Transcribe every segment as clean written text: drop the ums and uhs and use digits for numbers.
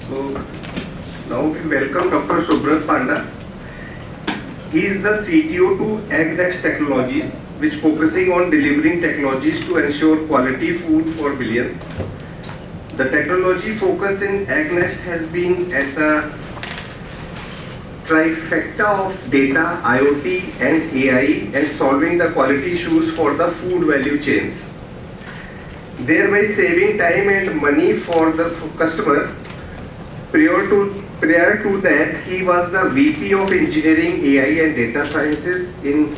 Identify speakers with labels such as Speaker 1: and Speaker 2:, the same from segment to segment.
Speaker 1: So now we welcome Dr. Subrat Panda. He is the CTO to AgNext Technologies, which focusing on delivering technologies to ensure quality food for billions. The technology focus in AgNext has been at the trifecta of data, IoT and AI and solving the quality issues for the food value chains, thereby saving time and money for the customer. Prior to that, he was the VP of Engineering, AI and Data Sciences in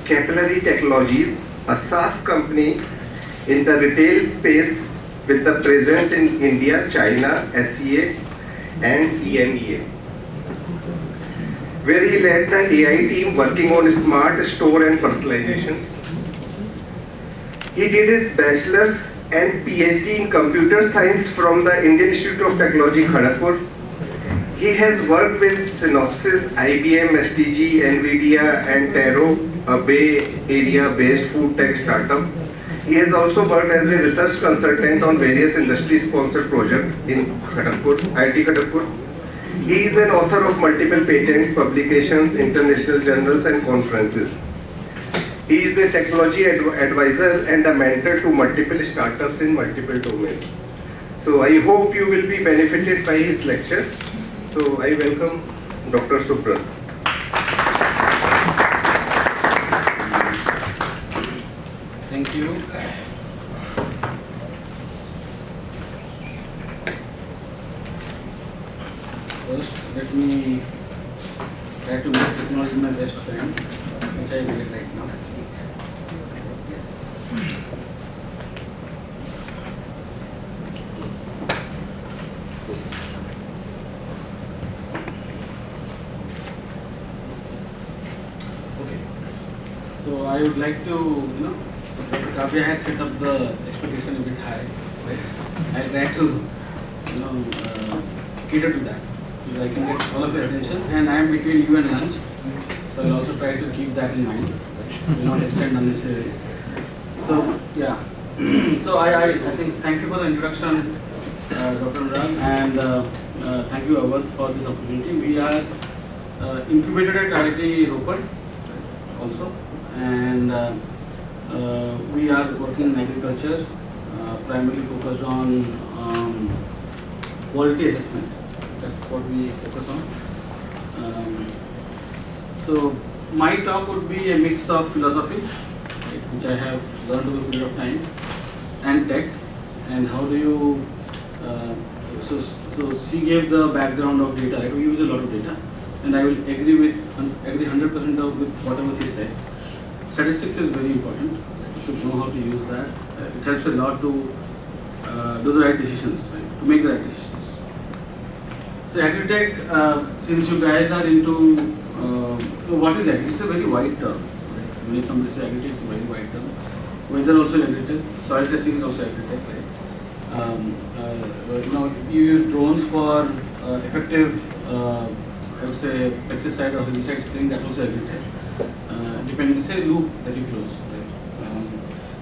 Speaker 1: Capillary Technologies, a SaaS company in the retail space with the presence in India, China, SEA and EMEA, where he led the AI team working on smart store and personalizations. He did his bachelor's and PhD in computer science from the Indian Institute of Technology, Kharagpur. He has worked with Synopsys, IBM, STG, NVIDIA and Taro, a Bay Area-based food tech startup. He has also worked as a research consultant on various industry-sponsored projects in Kharagpur, IIT Kharagpur. He is an author of multiple patents, publications, international journals and conferences. He is a technology advisor and a mentor to multiple startups in multiple domains. So I hope you will be benefited by his lecture. So I welcome Dr. Subrat.
Speaker 2: Thank you. First, let me try to make technology my best friend, which I will right now. Okay. So I would like to, Kavya has set up the expectation a bit high. Right? I try to, cater to that so that I can get all of your attention. And I am between you and lunch, so I'll also try to keep that in mind. Right? Will not extend unnecessarily. So yeah. So I think thank you for the introduction, Dr. Anurag, and thank you Awad for this opportunity. We are incubated at IIT Ropar also, and we are working in agriculture, primarily focused on quality assessment. That's what we focus on. So my talk would be a mix of philosophy, right, which I have learned over a period of time, and tech, and how do you. So she gave the background of data. Right? We use a lot of data, and I will agree 100% with whatever she said. Statistics is very important. You should know how to use that. It helps a lot to do the right decisions, right? To make the right decisions. So agritech, since you guys are into what is agritech? It's a very wide term. Right? When somebody says agritech, it's a very wide term. Weather also agritech. Soil testing is also agritech. Right? You use drones for effective, I would say, pesticide or herbicide spraying. That also agritech. Depending, say, loop that you close. Right?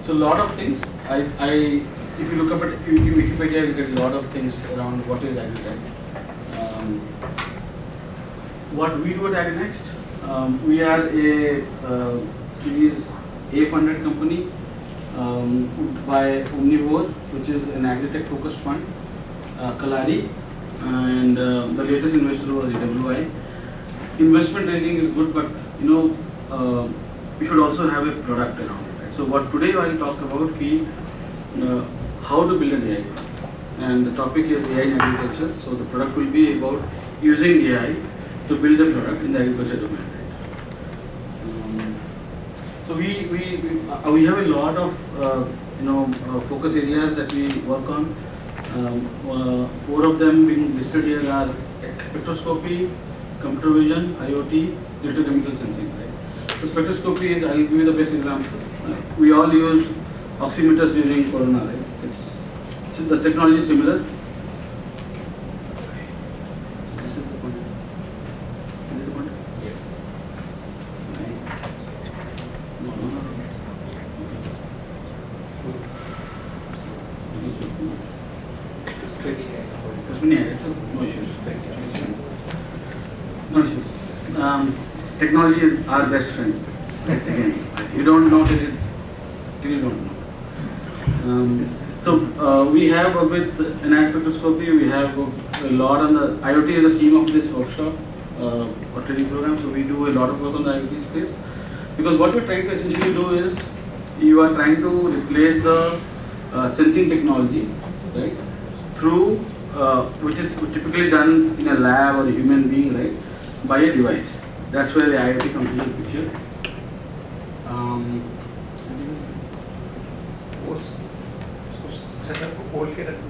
Speaker 2: So a lot of things. If you look up at Wikipedia, you get a lot of things around what is agritech. What we do at AgNext, we are a Series A funded company by Omnivore, which is an agritech focused fund, Kalari, and the latest investor was AWI. Investment raising is good, but we should also have a product around it. Right? So what today I will talk about is how to build an AI product. And the topic is AI in agriculture. So the product will be about using AI to build a product in the agriculture domain. Right? So we have a lot of focus areas that we work on. 4 of them being listed here are spectroscopy, computer vision, IoT, electrochemical sensing. Right? So spectroscopy is, I'll give you the best example. We all used oximeters during Corona. Right? The technology is similar. This is the point. Is it the point?
Speaker 1: Yes.
Speaker 2: No. It's also. No issues. No issues. Technology is our best friend. Again, you don't know till you don't know. We have with enhanced spectroscopy, we have a lot on the IoT is the theme of this workshop or training program. So we do a lot of work on the IoT space, because what we're trying to essentially do is you are trying to replace the sensing technology, right, through which is typically done in a lab or a human being, right, by a device. That's where the IoT comes into the picture.
Speaker 1: Setup को खोल के रखो,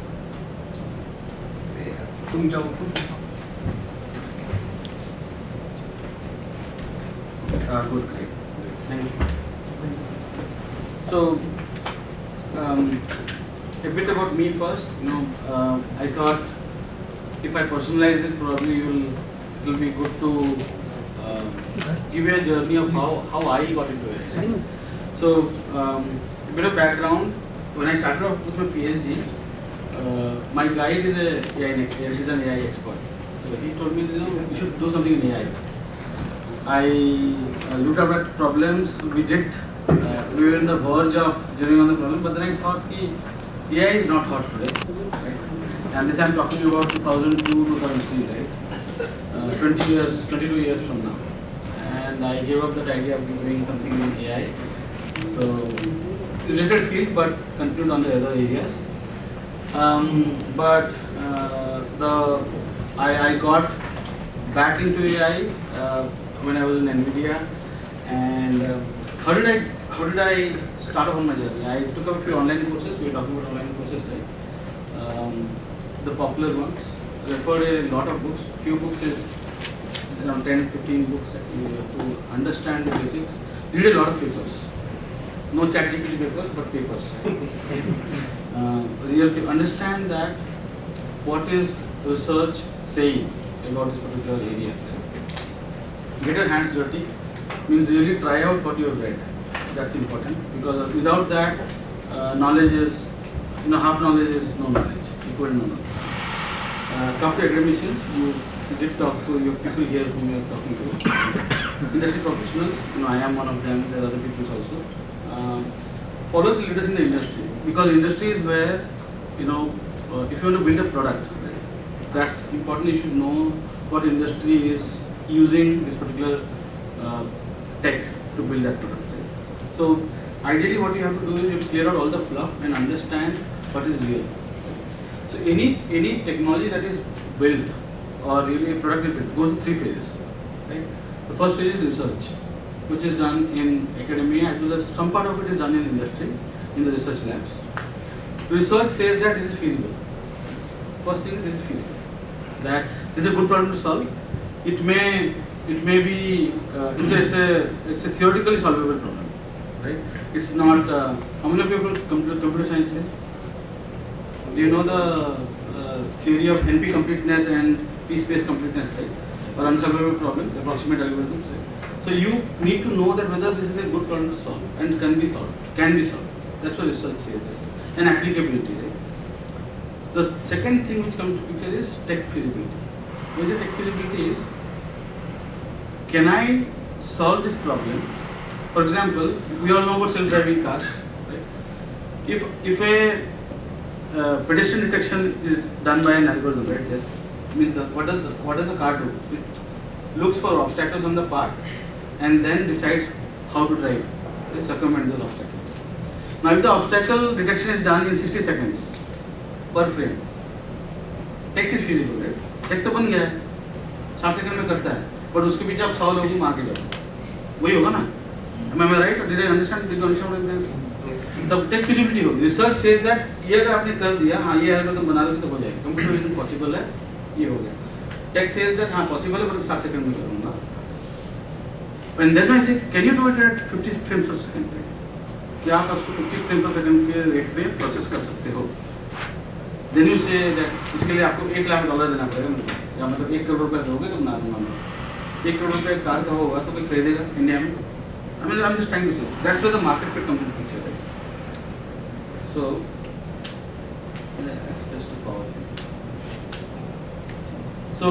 Speaker 1: तुम जाओ तो
Speaker 2: good, great. Thank you. So, a bit about me first. I thought if I personalize it, probably it will be good to give you a journey of how I got into it. So, a bit of background. When I started off with my PhD, my guide is an AI expert. So he told me, you should do something in AI. I looked up at problems. We were in the verge of journeying on the problem, but then I thought AI is not hot today, right? And this I'm talking about 2002, 2003, right? 22 years from now. And I gave up that idea of doing something in AI. So, related field, but continued on the other areas. I got back into AI when I was in NVIDIA. And how did I start off on my journey? I took up a few online courses. We were talking about online courses, right? The popular ones. Referred a lot of books. Few books is around 10-15 books that you have to understand the basics. Read a lot of papers. No ChatGPT papers, but papers. You have to understand that what is research saying about this particular area. Get your hands dirty means really try out what you have read. That's important, because without that, knowledge is, half knowledge is no knowledge, equal to no knowledge. Talk to academicians. You did talk to your people here whom you are talking to. Industry professionals. I am one of them. There are other people also. Follow the leaders in the industry, because industry is where, if you want to build a product, right, that's important. You should know what industry is using this particular tech to build that product. Right? So ideally what you have to do is you clear out all the fluff and understand what is real. So any technology that is built or really a product is built goes through 3 phases. Right? The first phase is research, which is done in academia, as well as some part of it is done in industry, in the research labs. Research says that this is feasible. First thing is this is feasible. That this is a good problem to solve. It may be it's a theoretically solvable problem, right? It's not. How many people computer science here? Do you know the theory of NP completeness and P-space completeness, right? Or unsolvable problems, approximate algorithms, right? So you need to know that whether this is a good problem to solve and can be solved. That's what research says this. And applicability, right? The second thing which comes to picture is tech feasibility. What is tech feasibility is, can I solve this problem? For example, we all know about self-driving cars, right? If a pedestrian detection is done by an algorithm, right? That means what does the car do? It looks for obstacles on the path and then decides how to drive, right? Circumvent those obstacles. Now, if the obstacle detection is done in 60 seconds per frame, tech is feasible, right? Tech तो बन गया है, 60 second में करता है, पर उसके पीछे आप 100 लोगों को मार के जाओ, वही होगा ना? Am I right? Did you understand what I'm saying? तब tech feasibility होगी. Research says that ये अगर आपने कर दिया, हाँ ये एल्गोरिथम बना दोगे तो हो जाएगा. Computer vision possible है, ये हो गया. Tech says that हाँ possible है पर 60 सेकंड में करूँगा. And then I say, can you do it at 50 frames per second? क्या आप उसको 50 frames per second के रेट पे प्रोसेस कर सकते हो? Then you say that इसके लिए आपको $1 लाख देना पड़ेगा मुझे, या मतलब 1 करोड़ रुपए दोगे तो बना दूंगा मैं. 1 करोड़ रुपए कार का होगा तो कोई खरीदेगा इंडिया में? I'm just trying to say that's where the market fit comes into picture, right? So that's just a power thing. So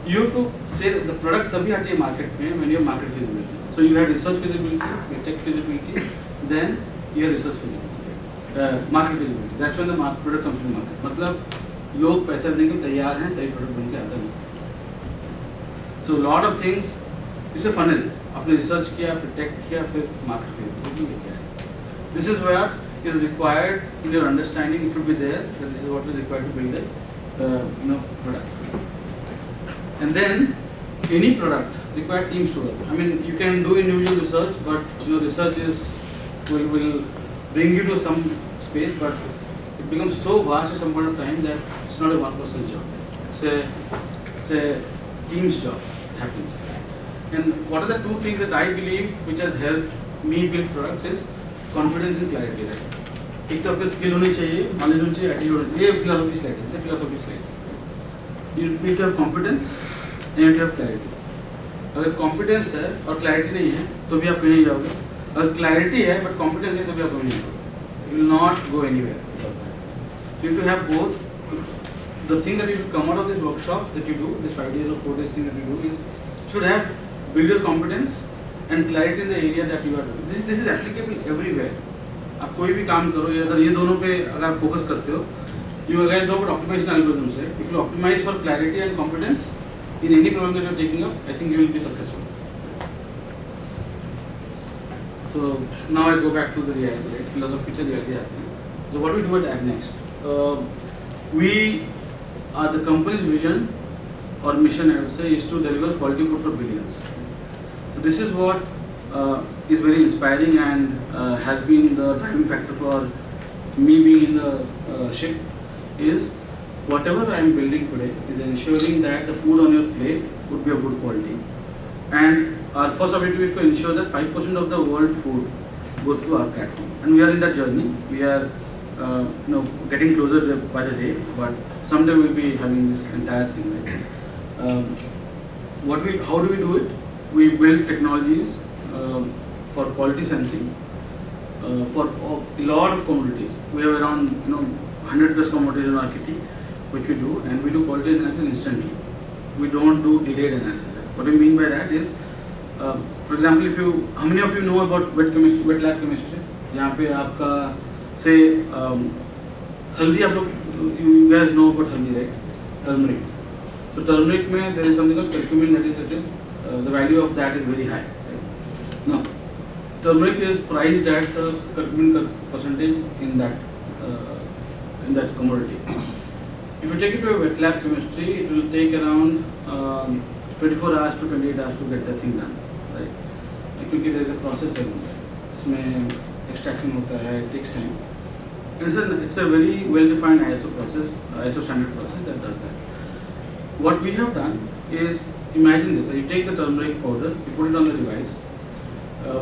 Speaker 2: you have to say that the product तभी आती है market में when you have market feasibility. So you have research feasibility, you have tech feasibility, then you have research feasibility, market feasibility. That's when the product comes to the market. मतलब लोग पैसा देने के तैयार हैं तभी product बन के आता है. So lot of things, it's a funnel. आपने research किया, फिर tech किया, फिर market feasibility किया. This is where it is required in your understanding. It should be there that this is what is required to build a product. And then any product require teams to work. I mean, you can do individual research, but research will bring you to some space, but it becomes so vast at some point of time that it's not a one-person job. It's a team's job. It happens. And what are the two things that I believe which has helped me build products is confidence and clarity. Right? एक तो आपके skill होनी चाहिए, knowledge होनी चाहिए, attitude होनी चाहिए. ये फिलोसॉफी स्लाइड है, इसे philosophy slide. You need to have competence and you need to have clarity. अगर कॉम्पिटेंस है और क्लैरिटी नहीं है तो भी आप कहीं नहीं जाओगे. अगर क्लैरिटी है बट कॉम्पिटेंस नहीं तो भी आप कहीं नहीं जाओगे. You will not go anywhere. You have to have both. The thing that you should come out of these workshops that you do, this 5 days or 4 days thing that you do is should have build your competence and clarity in the area that you are doing. This is applicable everywhere. आप कोई भी काम करो, अगर ये दोनों पे अगर आप फोकस करते हो, you guys know about optimization algorithms, right? If you optimize for clarity and competence in any problem that you are taking up, I think you will be successful. So now I go back to the reality, right? Philosophy से reality आती है. So what we do at AgNext? We are the company's vision or mission, I would say, is to deliver quality food for billions. So this is what is very inspiring and has been the driving factor for me being in the ship. Is whatever I am building today is ensuring that the food on your plate would be of good quality, and our first objective is to ensure that 5% of the world food goes through our platform, and we are in that journey. We are getting closer by the day, but someday we'll be having this entire thing. Right? How do we do it? We build technologies for quality sensing for a lot of commodities. We have around 100 plus commodities in our kitty, which we do, and we do quality analysis instantly. We don't do delayed analysis. What I mean by that is, for example, how many of you know about wet lab chemistry? जहाँ पे आपका say हल्दी आप लोग, you guys know about haldi, right? Turmeric. So turmeric में there is something called curcumin, that is the value of that is very high. Right? Now turmeric is priced at the curcumin percentage in that commodity. If you take it to a wet lab chemistry, it will take around 24 hours to 28 hours to get that thing done, right? क्योंकि there is a process है, उसमें extraction होता है, it takes time. And it's a very well-defined ISO process, ISO standard process that does that. What we have done is, imagine this: you take the turmeric powder, you put it on the device.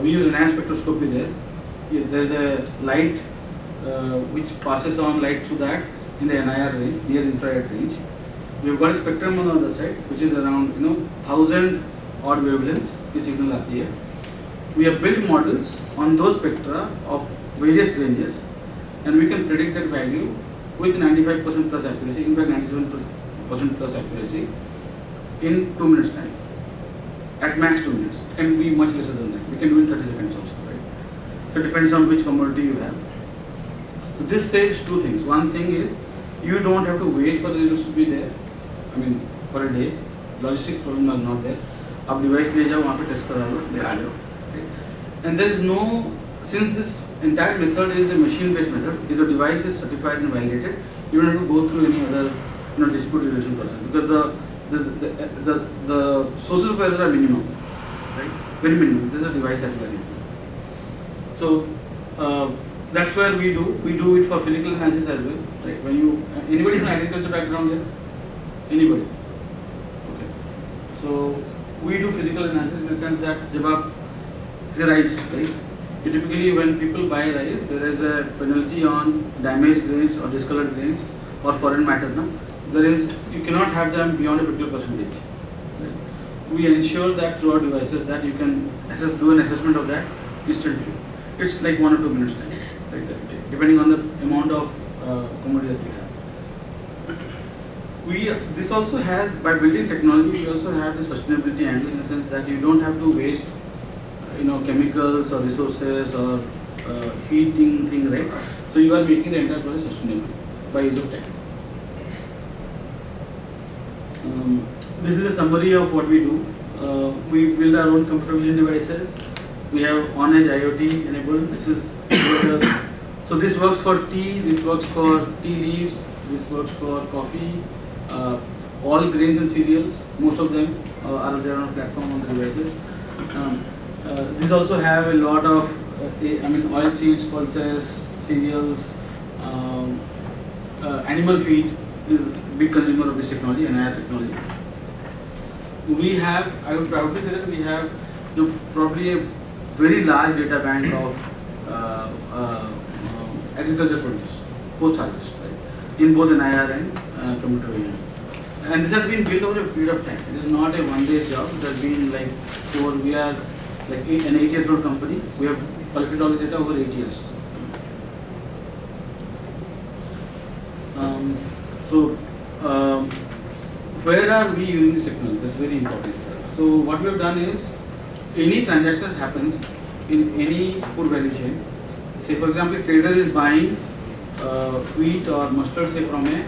Speaker 2: We use an NAS spectroscopy there. There's a light which passes on light through that in the NIR range, near infrared range. We've got a spectrum on the other side, which is around 1000 odd wavelengths की signal आती है. We have built models on those spectra of various ranges, and we can predict that value with 95% plus accuracy, in fact 97% plus accuracy in 2 minutes time. At max 2 minutes. It can be much lesser than that. We can do in 30 seconds also, right? So it depends on which commodity you have. So this saves two things. One thing is, you don't have to wait for the results to be there. I mean, for a day. Logistics problem are not there. आप device ले जाओ, वहाँ पे test करा लो, ले आ जाओ. And there is no, since this entire method is a machine-based method, if the device is certified and validated, you don't have to go through any other dispute resolution process, because the sources of error are minimum, right? Very minimum. This is a device that we are using. So that's where we do it for physical analysis as well. Right? When anybody from agriculture background here? Anybody? Okay. So we do physical analysis in the sense that जब आप rice, right? Typically when people buy rice, there is a penalty on damaged grains or discolored grains or foreign matter. No? You cannot have them beyond a particular percentage. Right? We ensure that through our devices that you can do an assessment of that instantly. It's like 1 or 2 minutes time, right? Depending on the amount of commodity that you have. This also has, by building technology, we also have the sustainability angle, in the sense that you don't have to waste chemicals or resources or heating thing, right? So you are making the entire process sustainable by use of tech. This is a summary of what we do. We build our own computer vision devices. We have on-edge IoT enabled. This is so this works for tea. This works for tea leaves. This works for coffee. All grains and cereals. Most of them are there on a platform on the devices. These also have a lot of oil seeds, pulses, cereals, animal feed is big consumer of this technology and AI technology. We have, I would proudly say that we have probably a very large data bank of agriculture produce, post-harvest, right, in both NIR and computer vision. And this has been built over a period of time. It is not a one-day job. It has been like we are like an 8 years old company. We have collected all this data over 8 years. Where are we using this technology? That's very important. So what we have done is, any transaction that happens in any food value chain, say for example, a trader is buying wheat or mustard, say from a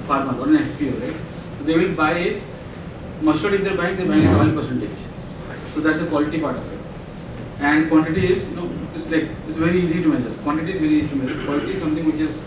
Speaker 2: farmer or an FPO, right? So they will buy it. Mustard, if they're buying at oil percentage. So that's the quality part of it. And quantity is, it's very easy to measure. Quantity is very easy to measure. Quality is something which is